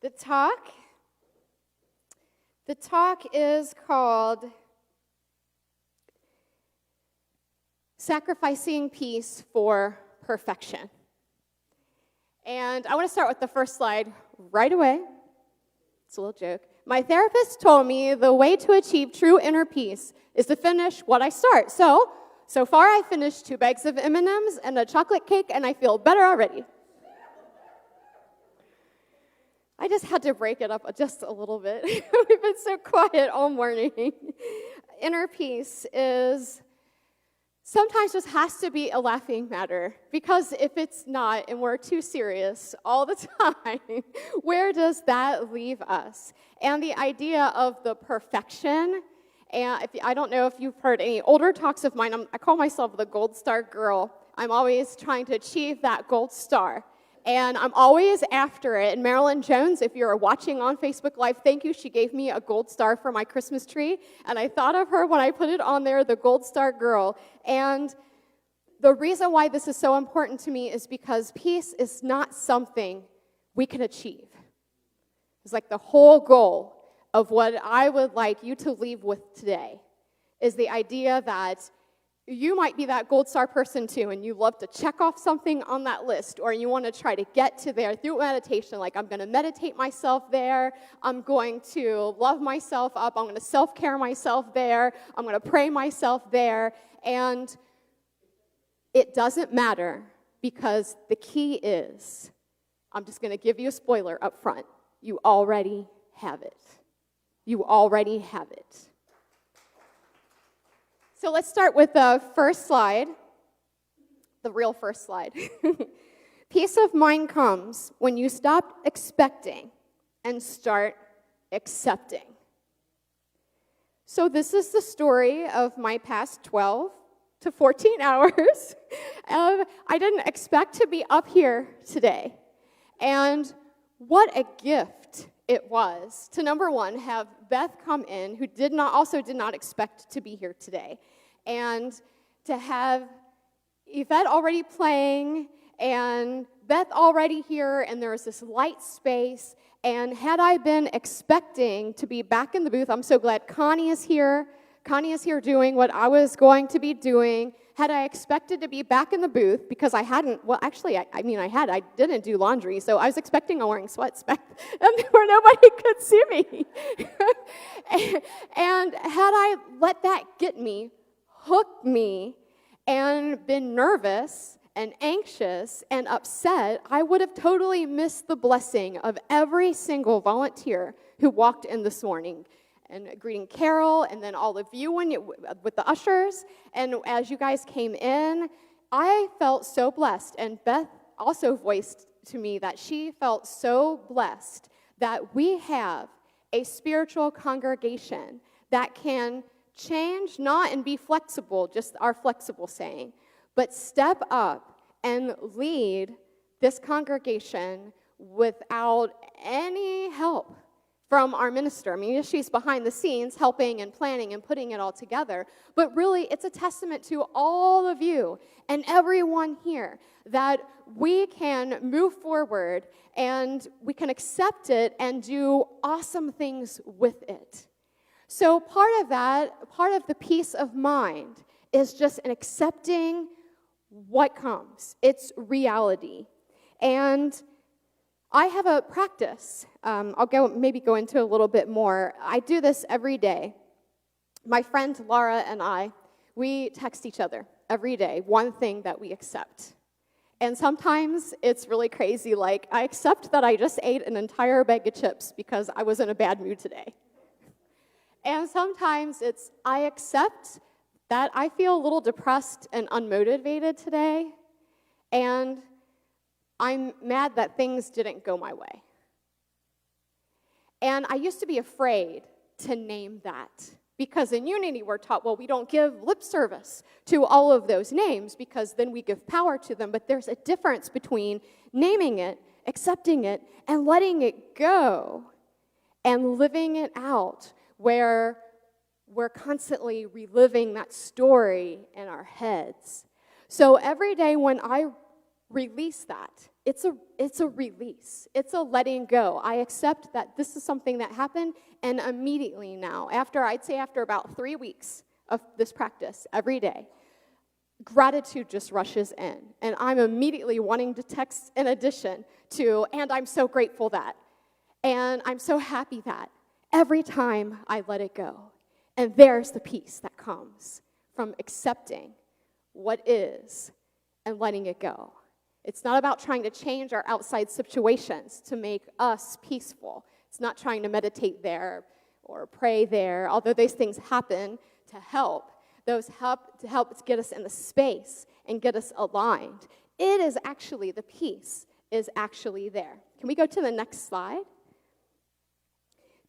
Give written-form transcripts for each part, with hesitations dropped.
The talk is called Sacrificing Peace for Perfection. And I want to start with the first slide right away. It's a little joke. My therapist told me the way to achieve true inner peace is to finish what I start. So far I finished 2 bags of M&Ms and a chocolate cake, and I feel better already. I just had to break it up just a little bit. We've been so quiet all morning. Inner peace is sometimes just has to be a laughing matter, because if it's not and we're too serious all the time, where does that leave us? And the idea of the perfection, and I don't know if you've heard any older talks of mine, I call myself the gold star girl. I'm always trying to achieve that gold star. And I'm always after it. And Marilyn Jones, if you're watching on Facebook Live, thank you. She gave me a gold star for my Christmas tree. And I thought of her when I put it on there, the gold star girl. And the reason why this is so important to me is because peace is not something we can achieve. It's like the whole goal of what I would like you to leave with today is the idea that you might be that gold star person too, and you love to check off something on that list, or you want to try to get to there through meditation, like I'm going to meditate myself there, I'm going to love myself up, I'm going to self-care myself there, I'm going to pray myself there, and it doesn't matter, because the key is, I'm just going to give you a spoiler up front, you already have it. You already have it. So let's start with the first slide, the real first slide. Peace of mind comes when you stop expecting and start accepting. So this is the story of my past 12 to 14 hours. I didn't expect to be up here today. And what a gift it was to, number one, have Beth come in, who did not expect to be here today, and to have Yvette already playing, and Beth already here, and there was this light space, and had I been expecting to be back in the booth, I'm so glad Connie is here. Connie is here doing what I was going to be doing. Had I expected to be back in the booth, because I hadn't, well, actually, I didn't do laundry, so I was expecting on wearing sweats back where nobody could see me. And had I let that get me, hook me, and been nervous and anxious and upset, I would have totally missed the blessing of every single volunteer who walked in this morning. And greeting Carol, and then all of you with the ushers. And as you guys came in, I felt so blessed. And Beth also voiced to me that she felt so blessed that we have a spiritual congregation that can change, not and be flexible, just our flexible saying, but step up and lead this congregation without any help from our minister. I mean, she's behind the scenes helping and planning and putting it all together, but really it's a testament to all of you and everyone here that we can move forward and we can accept it and do awesome things with it. So part of the peace of mind is just an accepting what comes. It's reality. And I have a practice. I'll go into a little bit more. I do this every day. My friend Laura and I, we text each other every day, one thing that we accept. And sometimes it's really crazy, like I accept that I just ate an entire bag of chips because I was in a bad mood today. And sometimes it's I accept that I feel a little depressed and unmotivated today, and I'm mad that things didn't go my way. And I used to be afraid to name that, because in Unity we're taught, well, we don't give lip service to all of those names because then we give power to them. But there's a difference between naming it, accepting it, and letting it go and living it out, where we're constantly reliving that story in our heads. So every day when I release that it's a release. It's a letting go. I accept that this is something that happened, and immediately now, I'd say after about 3 weeks of this practice every day, gratitude just rushes in, and I'm immediately wanting to text in addition to, and I'm so grateful that, and I'm so happy that, every time I let it go. And there's the peace that comes from accepting what is and letting it go. It's not about trying to change our outside situations to make us peaceful. It's not trying to meditate there or pray there, although those things happen to help. Those help to get us in the space and get us aligned. It is actually, the peace is actually there. Can we go to the next slide?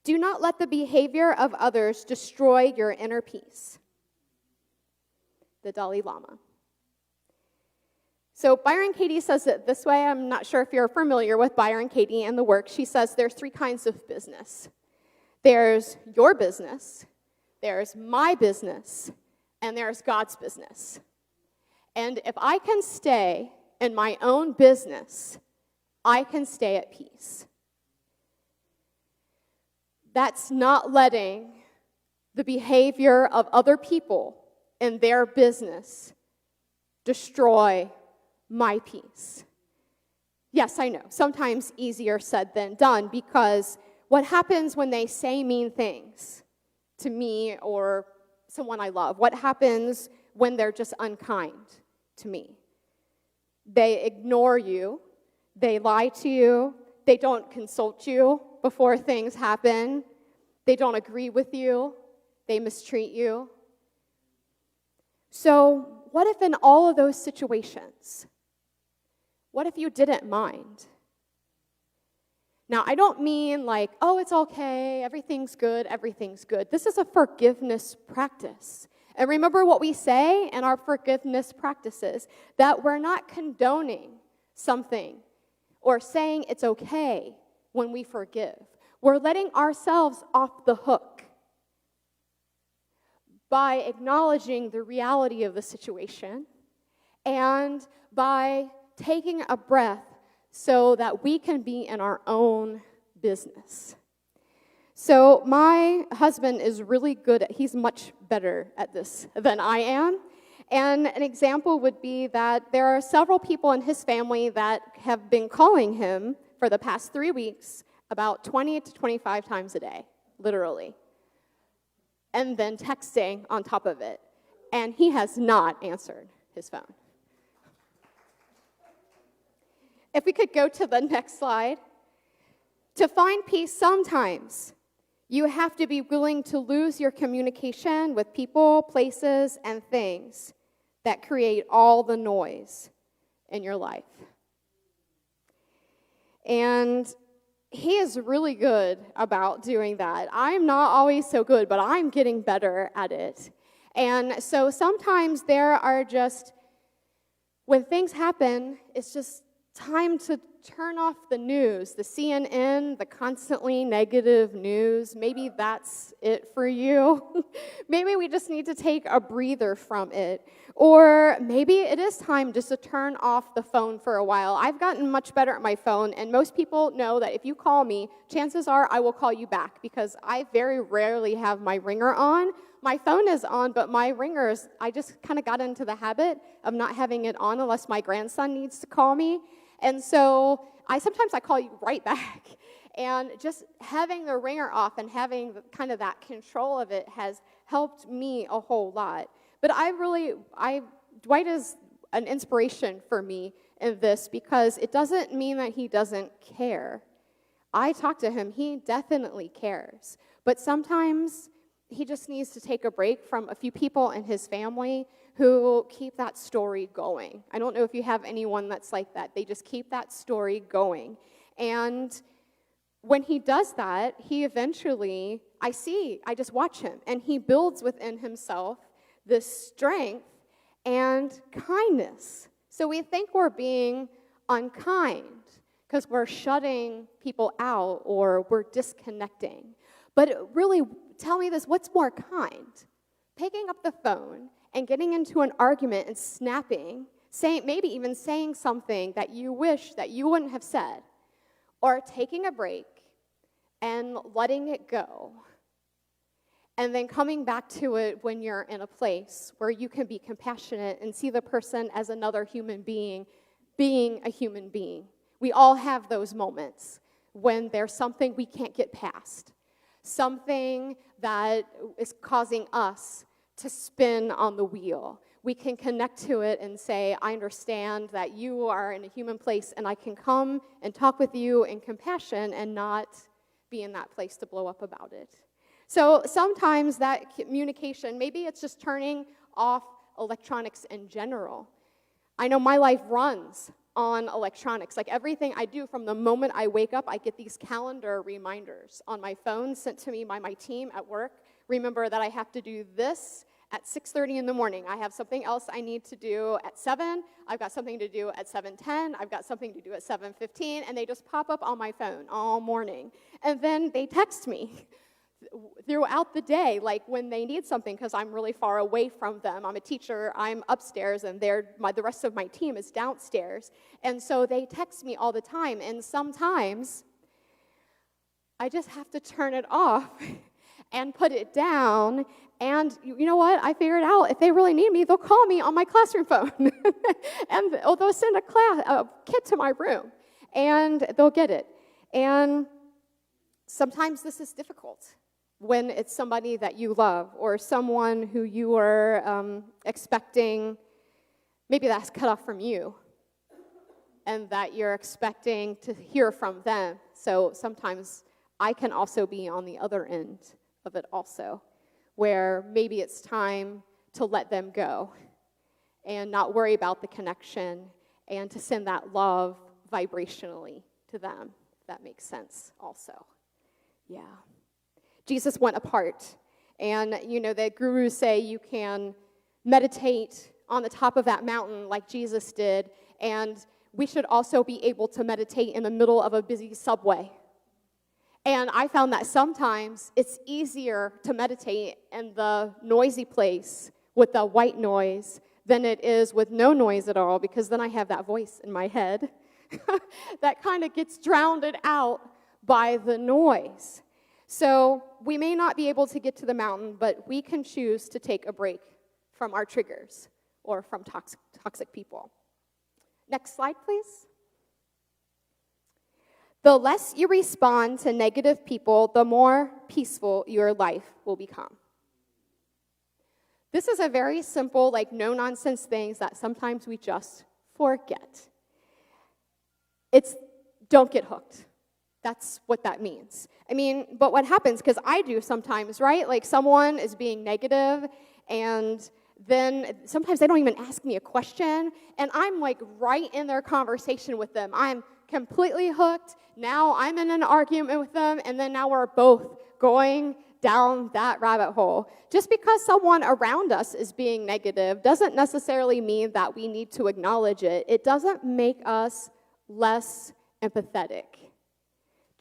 Do not let the behavior of others destroy your inner peace. The Dalai Lama. So Byron Katie says it this way. I'm not sure if you're familiar with Byron Katie and the work. She says there's 3 kinds of business. There's your business, there's my business, and there's God's business. And if I can stay in my own business, I can stay at peace. That's not letting the behavior of other people in their business destroy my peace. Yes, I know, sometimes easier said than done, because what happens when they say mean things to me or someone I love? What happens when they're just unkind to me? They ignore you, they lie to you, they don't consult you before things happen, they don't agree with you, they mistreat you. So what if in all of those situations, what if you didn't mind? Now, I don't mean like, oh, it's okay, everything's good. This is a forgiveness practice. And remember what we say in our forgiveness practices, that we're not condoning something or saying it's okay when we forgive. We're letting ourselves off the hook by acknowledging the reality of the situation and by taking a breath so that we can be in our own business. So my husband is really good he's much better at this than I am. And an example would be that there are several people in his family that have been calling him for the past 3 weeks about 20 to 25 times a day, literally. And then texting on top of it. And he has not answered his phone. If we could go to the next slide. To find peace, sometimes you have to be willing to lose your communication with people, places, and things that create all the noise in your life. And he is really good about doing that. I'm not always so good, but I'm getting better at it. And so sometimes there are just, when things happen, it's just time to turn off the news, the CNN, the constantly negative news. Maybe that's it for you. Maybe we just need to take a breather from it. Or maybe it is time just to turn off the phone for a while. I've gotten much better at my phone, and most people know that if you call me, chances are I will call you back because I very rarely have my ringer on. My phone is on, but my ringers, I just kind of got into the habit of not having it on unless my grandson needs to call me. And so sometimes I call you right back. And just having the ringer off and having kind of that control of it has helped me a whole lot. But Dwight is an inspiration for me in this because it doesn't mean that he doesn't care. I talk to him, he definitely cares. But sometimes he just needs to take a break from a few people in his family who keep that story going. I don't know if you have anyone that's like that. They just keep that story going. And when he does that, he eventually, I just watch him, and he builds within himself this strength and kindness. So we think we're being unkind because we're shutting people out or we're disconnecting. But really, tell me this, what's more kind? Picking up the phone and getting into an argument and snapping maybe even saying something that you wish that you wouldn't have said, or taking a break and letting it go, and then coming back to it when you're in a place where you can be compassionate and see the person as another human being a human being. We all have those moments when there's something we can't get past, something that is causing us to spin on the wheel. We can connect to it and say, I understand that you are in a human place, and I can come and talk with you in compassion and not be in that place to blow up about it. So sometimes that communication, maybe it's just turning off electronics in general. I know my life runs on electronics. Like everything I do from the moment I wake up, I get these calendar reminders on my phone sent to me by my team at work. Remember that I have to do this at 6:30 in the morning. I have something else I need to do at 7. I've got something to do at 7:10. I've got something to do at 7:15. And they just pop up on my phone all morning. And then they text me throughout the day, like when they need something, because I'm really far away from them. I'm a teacher, I'm upstairs, and the rest of my team is downstairs. And so they text me all the time, and sometimes I just have to turn it off and put it down. And you know what? I figured out if they really need me, they'll call me on my classroom phone. And they'll send a kid to my room, and they'll get it. And sometimes this is difficult when it's somebody that you love or someone who you are expecting, maybe that's cut off from you, and that you're expecting to hear from them. So sometimes I can also be on the other end of it also, where maybe it's time to let them go and not worry about the connection and to send that love vibrationally to them, if that makes sense also. Yeah. Jesus went apart, and the gurus say you can meditate on the top of that mountain like Jesus did, and we should also be able to meditate in the middle of a busy subway. And I found that sometimes it's easier to meditate in the noisy place with the white noise than it is with no noise at all, because then I have that voice in my head that kind of gets drowned out by the noise. So we may not be able to get to the mountain, but we can choose to take a break from our triggers or from toxic people. Next slide, please. The less you respond to negative people, the more peaceful your life will become. This is a very simple, no-nonsense things that sometimes we just forget. It's don't get hooked. That's what that means. But what happens, because I do sometimes, right? Like someone is being negative, and then sometimes they don't even ask me a question, and I'm right in their conversation with them. I'm completely hooked. Now I'm in an argument with them, and then now we're both going down that rabbit hole. Just because someone around us is being negative doesn't necessarily mean that we need to acknowledge it. It doesn't make us less empathetic.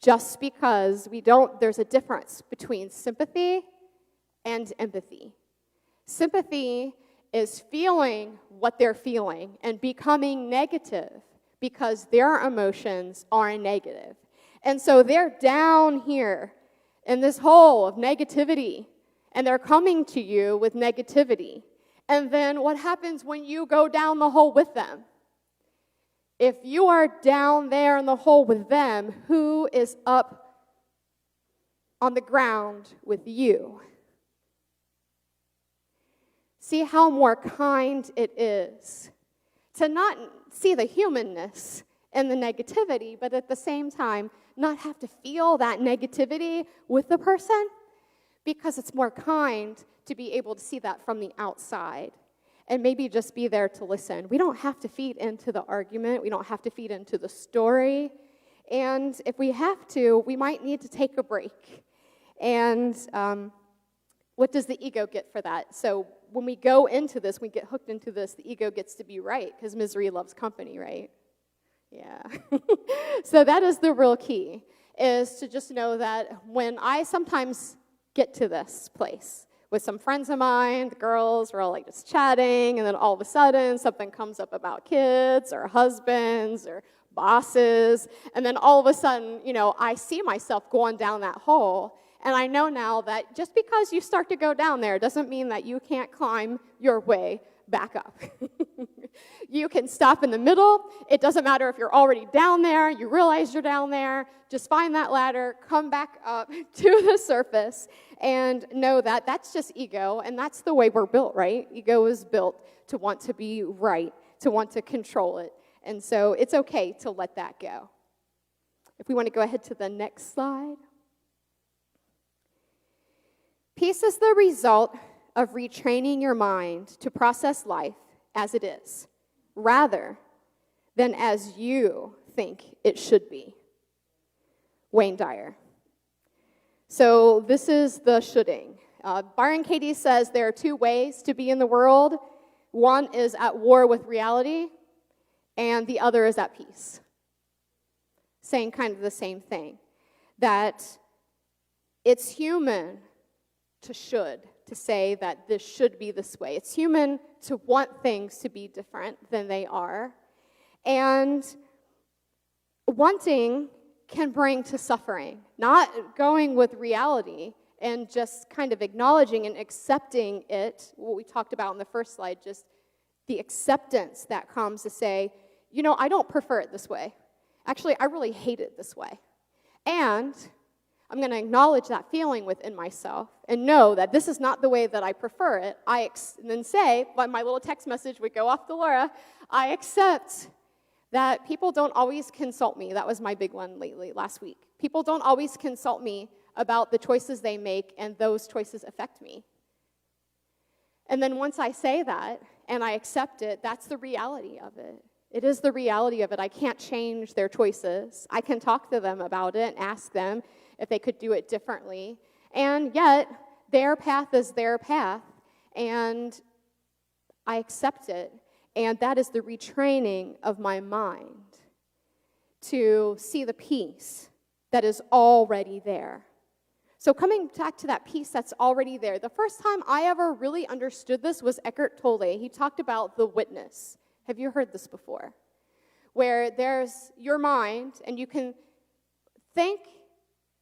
Just because there's a difference between sympathy and empathy. Sympathy is feeling what they're feeling and becoming negative because their emotions are negative. And so they're down here in this hole of negativity, and they're coming to you with negativity. And then what happens when you go down the hole with them? If you are down there in the hole with them, who is up on the ground with you? See how more kind it is to not see the humanness and the negativity, but at the same time, not have to feel that negativity with the person, because it's more kind to be able to see that from the outside. And maybe just be there to listen. We don't have to feed into the argument. We don't have to feed into the story. And if we have to, we might need to take a break. And what does the ego get for that? So when we go into this, we get hooked into this, the ego gets to be right, because misery loves company, right? Yeah. So that is the real key, is to just know that when I sometimes get to this place with some friends of mine. The girls were all like just chatting, and then all of a sudden something comes up about kids or husbands or bosses, and then all of a sudden, I see myself going down that hole, and I know now that just because you start to go down there doesn't mean that you can't climb your way back up. You can stop in the middle. It doesn't matter if you're already down there, you realize you're down there, just find that ladder, come back up to the surface, and know that that's just ego, and that's the way we're built, right? Ego is built to want to be right, to want to control it, and so it's okay to let that go. If we want to go ahead to the next slide. Peace is the result of retraining your mind to process life as it is, rather than as you think it should be. Wayne Dyer. So this is the shoulding. Byron Katie says there are two ways to be in the world. One is at war with reality, and the other is at peace. Saying kind of the same thing, that it's human to say that this should be this way. It's human to want things to be different than they are. And wanting can bring to suffering. Not going with reality and just kind of acknowledging and accepting it, what we talked about in the first slide, just the acceptance that comes to say, I don't prefer it this way. Actually, I really hate it this way. And I'm going to acknowledge that feeling within myself and know that this is not the way that I prefer it. And then say, like my little text message would go off to Laura, I accept that people don't always consult me. That was my big one last week. People don't always consult me about the choices they make, and those choices affect me. And then once I say that and I accept it, that's the reality of it. It is the reality of it. I can't change their choices. I can talk to them about it and ask them if they could do it differently. And yet, their path is their path, and I accept it. And that is the retraining of my mind to see the peace that is already there. So coming back to that peace that's already there, the first time I ever really understood this was Eckhart Tolle. He talked about the witness. Have you heard this before? Where there's your mind, and you can think,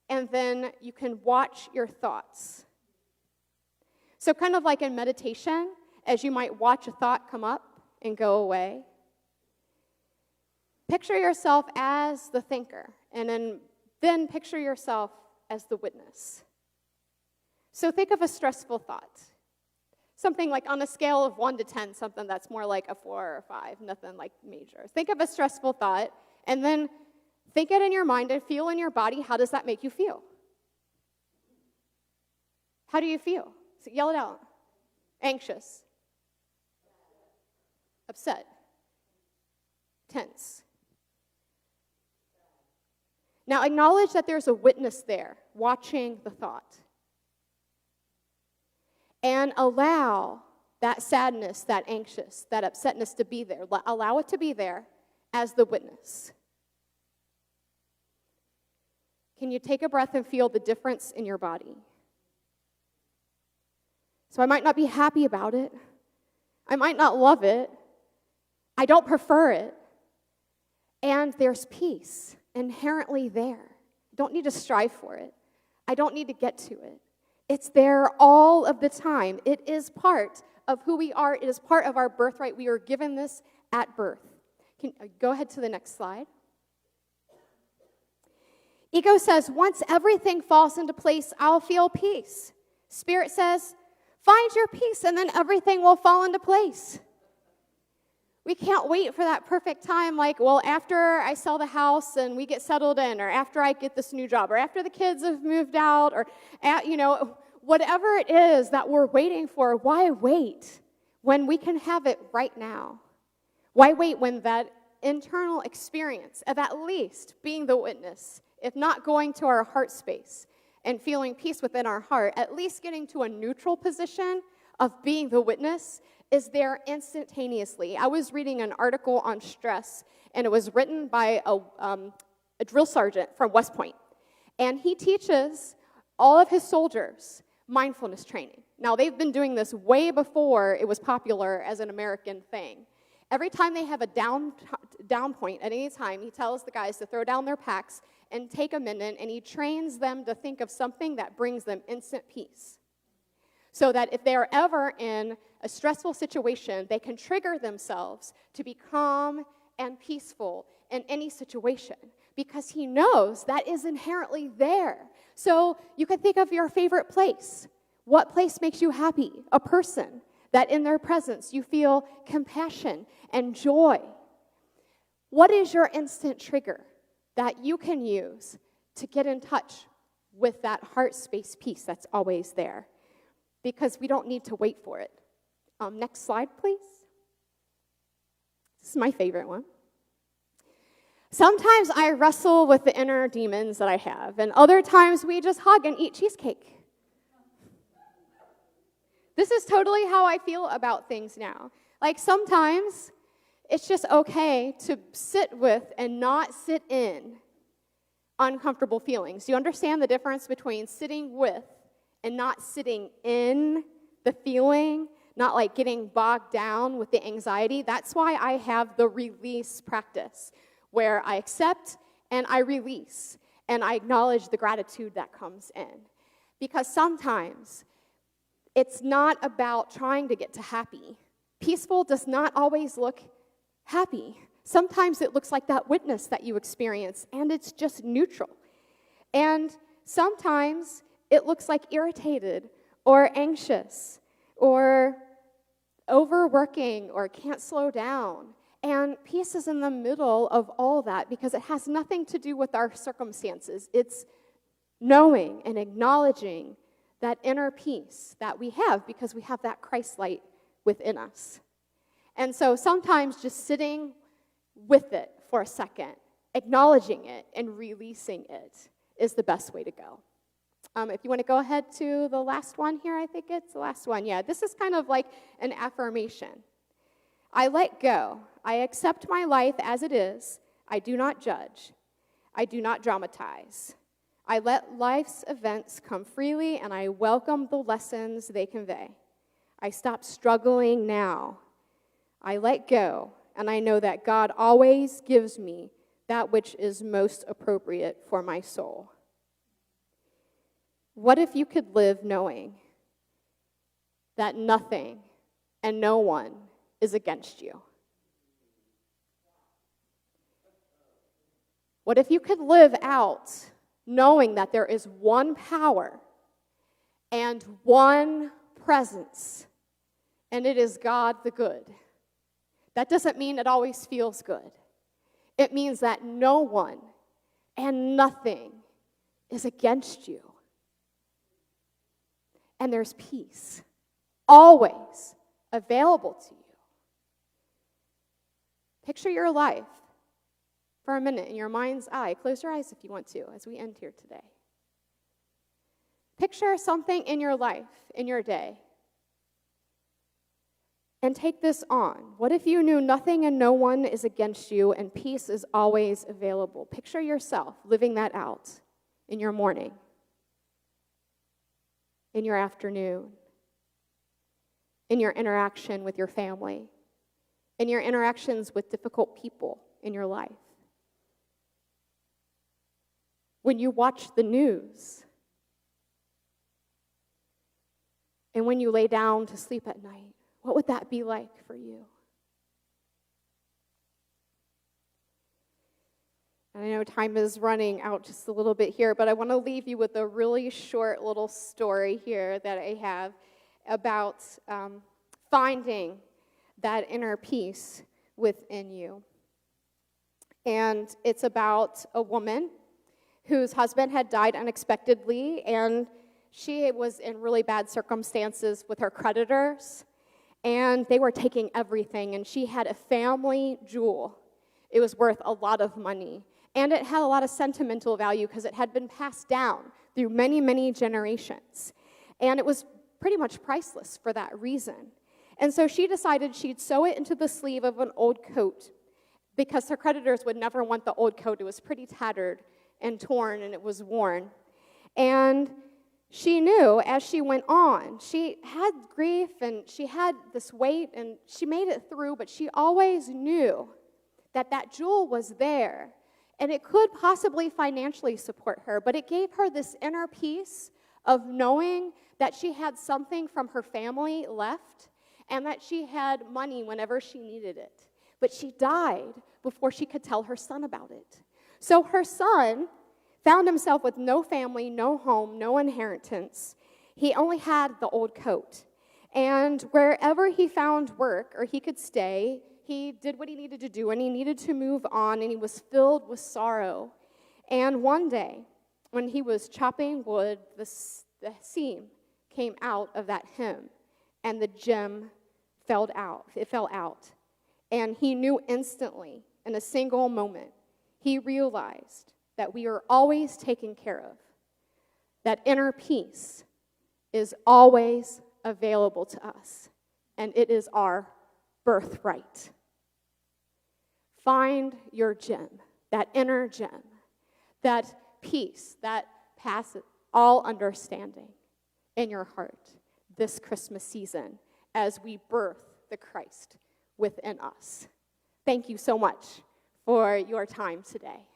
and then you can watch your thoughts. So kind of like in meditation, as you might watch a thought come up and go away, picture yourself as the thinker, and then picture yourself as the witness. So think of a stressful thought. Something like on a scale of 1 to 10, something that's more like a 4 or 5, nothing like major. Think of a stressful thought, and then think it in your mind and feel in your body, how does that make you feel? How do you feel? So yell it out. Anxious. Upset. Tense. Now acknowledge that there's a witness there watching the thought. And allow that sadness, that anxious, that upsetness to be there. Allow it to be there as the witness. Can you take a breath and feel the difference in your body? So I might not be happy about it. I might not love it. I don't prefer it. And there's peace inherently there. I don't need to strive for it. I don't need to get to it. It's there all of the time. It is part of who we are. It is part of our birthright. We are given this at birth. Go ahead to the next slide. Ego says, once everything falls into place, I'll feel peace. Spirit says, find your peace and then everything will fall into place. We can't wait for that perfect time, like, well, after I sell the house and we get settled in, or after I get this new job, or after the kids have moved out, or, whatever it is that we're waiting for, why wait when we can have it right now? Why wait when that internal experience of at least being the witness, if not going to our heart space and feeling peace within our heart, at least getting to a neutral position of being the witness is there instantaneously. I was reading an article on stress, and it was written by a drill sergeant from West Point. And he teaches all of his soldiers mindfulness training. Now, they've been doing this way before it was popular as an American thing. Every time they have a down point at any time, he tells the guys to throw down their packs and take a minute, and he trains them to think of something that brings them instant peace. So that if they are ever in a stressful situation, they can trigger themselves to be calm and peaceful in any situation, because he knows that is inherently there. So you can think of your favorite place. What place makes you happy? A person that in their presence you feel compassion and joy. What is your instant trigger that you can use to get in touch with that heart space peace that's always there? Because we don't need to wait for it. Next slide, please. This is my favorite one. Sometimes I wrestle with the inner demons that I have, and other times we just hug and eat cheesecake. This is totally how I feel about things now. Like sometimes it's just okay to sit with and not sit in uncomfortable feelings. Do you understand the difference between sitting with and not sitting in the feeling, not like getting bogged down with the anxiety? That's why I have the release practice, where I accept and I release, and I acknowledge the gratitude that comes in. Because sometimes it's not about trying to get to happy. Peaceful does not always look happy. Sometimes it looks like that witness that you experience, and it's just neutral. And sometimes it looks like irritated or anxious or overworking or can't slow down. And peace is in the middle of all that because it has nothing to do with our circumstances. It's knowing and acknowledging that inner peace that we have because we have that Christ light within us. And so sometimes just sitting with it for a second, acknowledging it and releasing it is the best way to go. If you want to go ahead to the last one here, I think it's the last one. Yeah, this is kind of like an affirmation. I let go. I accept my life as it is. I do not judge. I do not dramatize. I let life's events come freely, and I welcome the lessons they convey. I stop struggling now. I let go, and I know that God always gives me that which is most appropriate for my soul. What if you could live knowing that nothing and no one is against you? What if you could live out knowing that there is one power and one presence, and it is God the good? That doesn't mean it always feels good. It means that no one and nothing is against you. And there's peace always available to you. Picture your life for a minute in your mind's eye. Close your eyes if you want to as we end here today. Picture something in your life, in your day, and take this on. What if you knew nothing and no one is against you and peace is always available? Picture yourself living that out in your morning, in your afternoon, in your interaction with your family, in your interactions with difficult people in your life. When you watch the news, and when you lay down to sleep at night, what would that be like for you? And I know time is running out just a little bit here, but I want to leave you with a really short little story here that I have about finding that inner peace within you. And it's about a woman whose husband had died unexpectedly, and she was in really bad circumstances with her creditors, and they were taking everything, and she had a family jewel. It was worth a lot of money, and it had a lot of sentimental value because it had been passed down through many, many generations, and it was pretty much priceless for that reason. And so she decided she'd sew it into the sleeve of an old coat because her creditors would never want the old coat. It was pretty tattered and torn, and it was worn. And she knew as she went on, she had grief and she had this weight and she made it through, but she always knew that that jewel was there and it could possibly financially support her, but it gave her this inner peace of knowing that she had something from her family left and that she had money whenever she needed it. But she died before she could tell her son about it. So her son found himself with no family, no home, no inheritance. He only had the old coat. And wherever he found work or he could stay, he did what he needed to do, and he needed to move on, and he was filled with sorrow. And one day, when he was chopping wood, the seam came out of that hem, and the gem fell out. It fell out. And he knew instantly, in a single moment, he realized that we are always taken care of. That inner peace is always available to us, and it is our birthright. Find your gem, that inner gem, that peace that passes all understanding in your heart this Christmas season as we birth the Christ within us. Thank you so much for your time today.